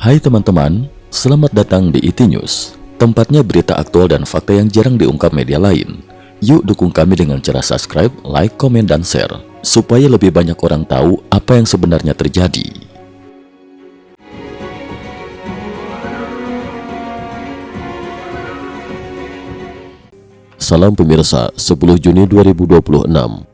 Hai teman-teman, selamat datang di IT News, tempatnya berita aktual dan fakta yang jarang diungkap media lain. Yuk dukung kami dengan cara subscribe, like, komen, dan share, supaya lebih banyak orang tahu apa yang sebenarnya terjadi. Salam pemirsa, 10 Juni 2026.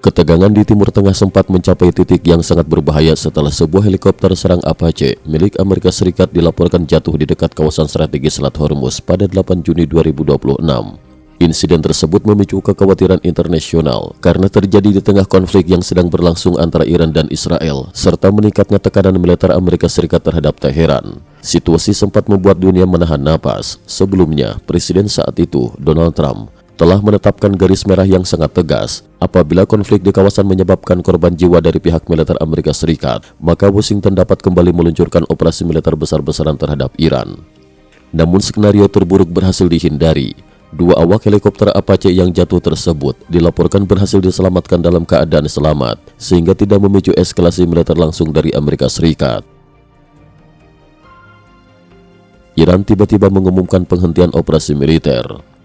Ketegangan di Timur Tengah sempat mencapai titik yang sangat berbahaya setelah sebuah helikopter serang Apache milik Amerika Serikat dilaporkan jatuh di dekat kawasan strategis Selat Hormuz pada 8 Juni 2026. Insiden tersebut memicu kekhawatiran internasional karena terjadi di tengah konflik yang sedang berlangsung antara Iran dan Israel, serta meningkatnya tekanan militer Amerika Serikat terhadap Teheran. Situasi sempat membuat dunia menahan napas. Sebelumnya, Presiden saat itu, Donald Trump, telah menetapkan garis merah yang sangat tegas. Apabila konflik di kawasan menyebabkan korban jiwa dari pihak militer Amerika Serikat, maka Washington dapat kembali meluncurkan operasi militer besar-besaran terhadap Iran. Namun skenario terburuk berhasil dihindari. Dua awak helikopter Apache yang jatuh tersebut dilaporkan berhasil diselamatkan dalam keadaan selamat, sehingga tidak memicu eskalasi militer langsung dari Amerika Serikat. Iran tiba-tiba mengumumkan penghentian operasi militer.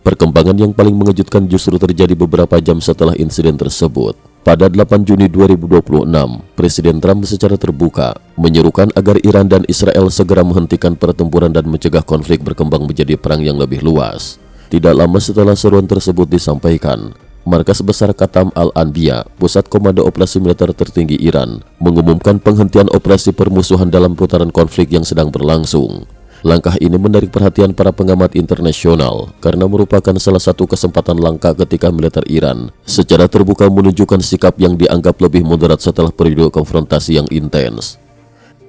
Perkembangan yang paling mengejutkan justru terjadi beberapa jam setelah insiden tersebut. Pada 8 Juni 2026, Presiden Trump secara terbuka menyerukan agar Iran dan Israel segera menghentikan pertempuran dan mencegah konflik berkembang menjadi perang yang lebih luas. Tidak lama setelah seruan tersebut disampaikan, Markas Besar Qatam Al-Anbiya, pusat komando operasi militer tertinggi Iran, mengumumkan penghentian operasi permusuhan dalam putaran konflik yang sedang berlangsung. Langkah ini menarik perhatian para pengamat internasional karena merupakan salah satu kesempatan langka ketika militer Iran secara terbuka menunjukkan sikap yang dianggap lebih moderat setelah periode konfrontasi yang intens.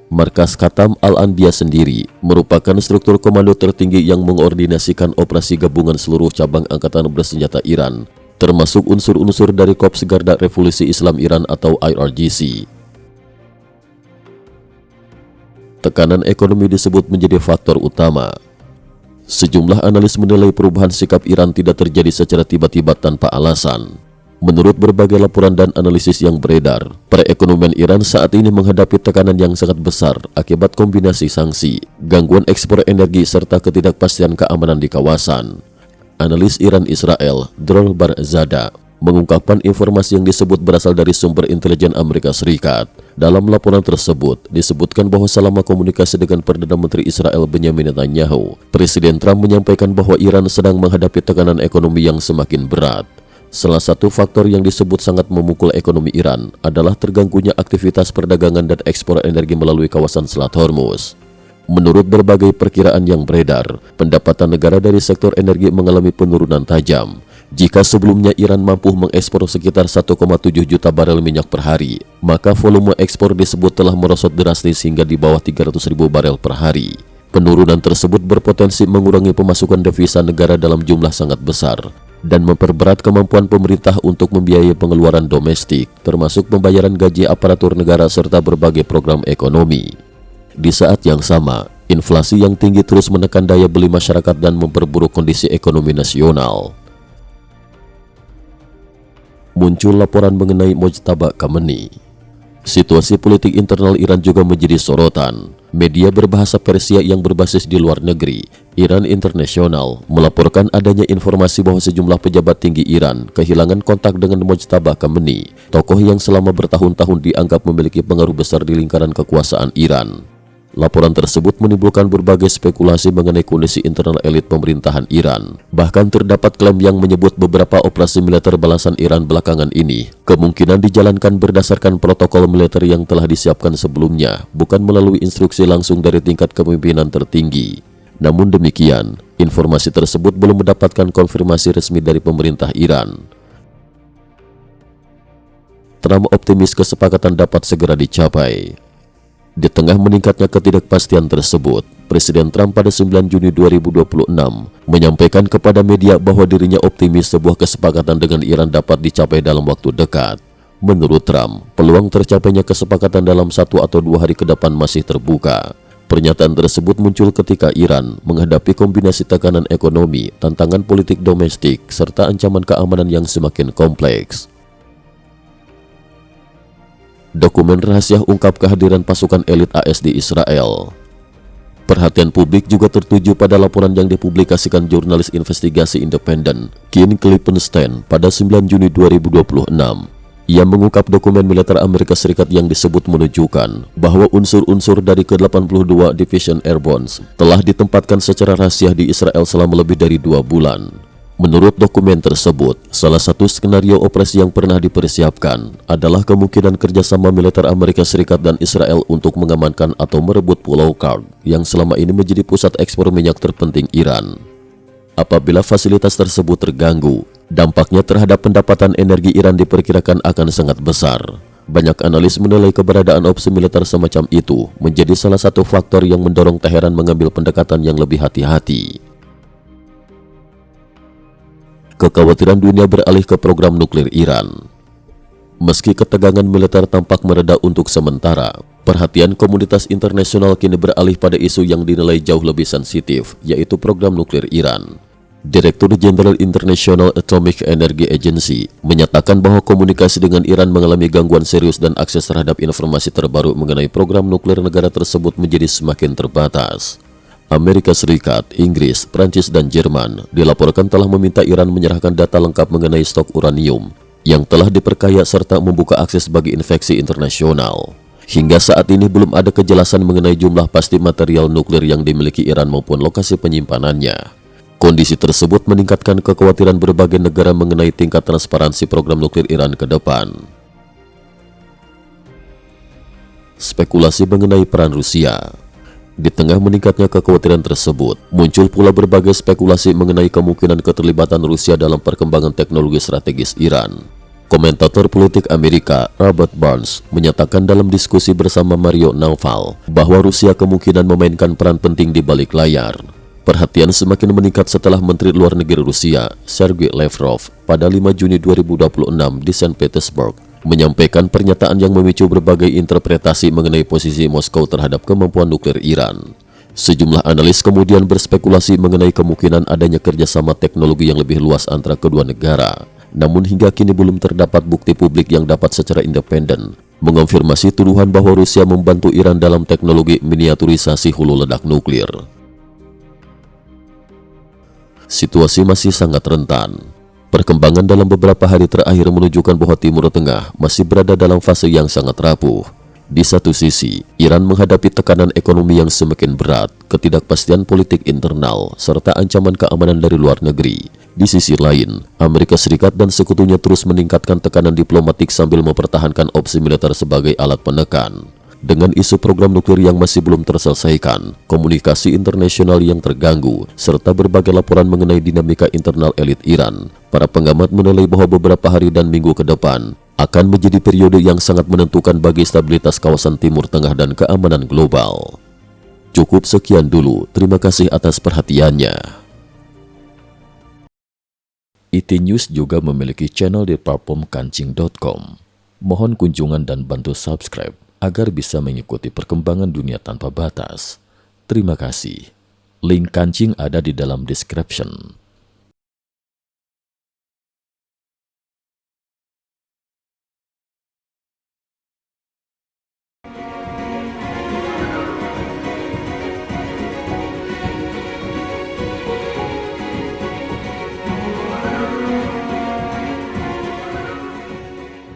Markas Qatam Al-Anbiya sendiri merupakan struktur komando tertinggi yang mengordinasikan operasi gabungan seluruh cabang angkatan bersenjata Iran, termasuk unsur-unsur dari Korps Garda Revolusi Islam Iran atau IRGC. Tekanan ekonomi disebut menjadi faktor utama. Sejumlah analis menilai perubahan sikap Iran tidak terjadi secara tiba-tiba tanpa alasan. Menurut berbagai laporan dan analisis yang beredar, perekonomian Iran saat ini menghadapi tekanan yang sangat besar akibat kombinasi sanksi, gangguan ekspor energi, serta ketidakpastian keamanan di kawasan. Analis Iran Israel, Dror Barzada, mengungkapkan informasi yang disebut berasal dari sumber intelijen Amerika Serikat. Dalam laporan tersebut, disebutkan bahwa selama komunikasi dengan Perdana Menteri Israel Benjamin Netanyahu, Presiden Trump menyampaikan bahwa Iran sedang menghadapi tekanan ekonomi yang semakin berat. Salah satu faktor yang disebut sangat memukul ekonomi Iran adalah terganggunya aktivitas perdagangan dan ekspor energi melalui kawasan Selat Hormuz. Menurut berbagai perkiraan yang beredar, pendapatan negara dari sektor energi mengalami penurunan tajam. Jika sebelumnya Iran mampu mengekspor sekitar 1,7 juta barel minyak per hari, maka volume ekspor disebut telah merosot drastis hingga di bawah 300.000 barel per hari. Penurunan tersebut berpotensi mengurangi pemasukan devisa negara dalam jumlah sangat besar dan memperberat kemampuan pemerintah untuk membiayai pengeluaran domestik, termasuk pembayaran gaji aparatur negara serta berbagai program ekonomi. Di saat yang sama, inflasi yang tinggi terus menekan daya beli masyarakat dan memperburuk kondisi ekonomi nasional. Muncul laporan mengenai Mojtaba Khamenei. Situasi politik internal Iran juga menjadi sorotan. Media berbahasa Persia yang berbasis di luar negeri, Iran International, melaporkan adanya informasi bahwa sejumlah pejabat tinggi Iran kehilangan kontak dengan Mojtaba Khamenei, tokoh yang selama bertahun-tahun dianggap memiliki pengaruh besar di lingkaran kekuasaan Iran. Laporan tersebut menimbulkan berbagai spekulasi mengenai kondisi internal elit pemerintahan Iran. Bahkan terdapat klaim yang menyebut beberapa operasi militer balasan Iran belakangan ini kemungkinan dijalankan berdasarkan protokol militer yang telah disiapkan sebelumnya, bukan melalui instruksi langsung dari tingkat kepemimpinan tertinggi. Namun demikian, informasi tersebut belum mendapatkan konfirmasi resmi dari pemerintah Iran. Trump optimis kesepakatan dapat segera dicapai. Di tengah meningkatnya ketidakpastian tersebut, Presiden Trump pada 9 Juni 2026 menyampaikan kepada media bahwa dirinya optimis sebuah kesepakatan dengan Iran dapat dicapai dalam waktu dekat. Menurut Trump, peluang tercapainya kesepakatan dalam 1 atau 2 hari ke depan masih terbuka. Pernyataan tersebut muncul ketika Iran menghadapi kombinasi tekanan ekonomi, tantangan politik domestik, serta ancaman keamanan yang semakin kompleks. Dokumen rahasia ungkap kehadiran pasukan elit AS di Israel. Perhatian publik juga tertuju pada laporan yang dipublikasikan jurnalis investigasi independen Ken Klippenstein pada 9 Juni 2026. Ia mengungkap dokumen militer Amerika Serikat yang disebut menunjukkan bahwa unsur-unsur dari ke-82 Division Airborne telah ditempatkan secara rahasia di Israel selama lebih dari 2 bulan. Menurut dokumen tersebut, salah satu skenario operasi yang pernah dipersiapkan adalah kemungkinan kerjasama militer Amerika Serikat dan Israel untuk mengamankan atau merebut Pulau Kurd yang selama ini menjadi pusat ekspor minyak terpenting Iran. Apabila fasilitas tersebut terganggu, dampaknya terhadap pendapatan energi Iran diperkirakan akan sangat besar. Banyak analis menilai keberadaan opsi militer semacam itu menjadi salah satu faktor yang mendorong Teheran mengambil pendekatan yang lebih hati-hati. Kekhawatiran dunia beralih ke program nuklir Iran. Meski ketegangan militer tampak mereda untuk sementara, perhatian komunitas internasional kini beralih pada isu yang dinilai jauh lebih sensitif, yaitu program nuklir Iran. Direktur Jenderal International Atomic Energy Agency menyatakan bahwa komunikasi dengan Iran mengalami gangguan serius dan akses terhadap informasi terbaru mengenai program nuklir negara tersebut menjadi semakin terbatas. Amerika Serikat, Inggris, Prancis, dan Jerman dilaporkan telah meminta Iran menyerahkan data lengkap mengenai stok uranium yang telah diperkaya serta membuka akses bagi infeksi internasional. Hingga saat ini belum ada kejelasan mengenai jumlah pasti material nuklir yang dimiliki Iran maupun lokasi penyimpanannya. Kondisi tersebut meningkatkan kekhawatiran berbagai negara mengenai tingkat transparansi program nuklir Iran ke depan. Spekulasi mengenai peran Rusia. Di tengah meningkatnya kekhawatiran tersebut, muncul pula berbagai spekulasi mengenai kemungkinan keterlibatan Rusia dalam perkembangan teknologi strategis Iran. Komentator politik Amerika, Robert Burns, menyatakan dalam diskusi bersama Mario Naufal bahwa Rusia kemungkinan memainkan peran penting di balik layar. Perhatian semakin meningkat setelah Menteri Luar Negeri Rusia, Sergei Lavrov, pada 5 Juni 2026 di St. Petersburg, menyampaikan pernyataan yang memicu berbagai interpretasi mengenai posisi Moskow terhadap kemampuan nuklir Iran. Sejumlah analis kemudian berspekulasi mengenai kemungkinan adanya kerjasama teknologi yang lebih luas antara kedua negara. Namun hingga kini belum terdapat bukti publik yang dapat secara independen mengonfirmasi tuduhan bahwa Rusia membantu Iran dalam teknologi miniaturisasi hulu ledak nuklir. Situasi masih sangat rentan. Perkembangan dalam beberapa hari terakhir menunjukkan bahwa Timur Tengah masih berada dalam fase yang sangat rapuh. Di satu sisi, Iran menghadapi tekanan ekonomi yang semakin berat, ketidakpastian politik internal, serta ancaman keamanan dari luar negeri. Di sisi lain, Amerika Serikat dan sekutunya terus meningkatkan tekanan diplomatik sambil mempertahankan opsi militer sebagai alat penekan. Dengan isu program nuklir yang masih belum terselesaikan, komunikasi internasional yang terganggu, serta berbagai laporan mengenai dinamika internal elit Iran, para pengamat menilai bahwa beberapa hari dan minggu ke depan akan menjadi periode yang sangat menentukan bagi stabilitas kawasan Timur Tengah dan keamanan global. Cukup sekian dulu, terima kasih atas perhatiannya. IT News juga memiliki channel di platform kancing.com. Mohon kunjungan dan bantu subscribe agar bisa mengikuti perkembangan dunia tanpa batas. Terima kasih. Link kancing ada di dalam description.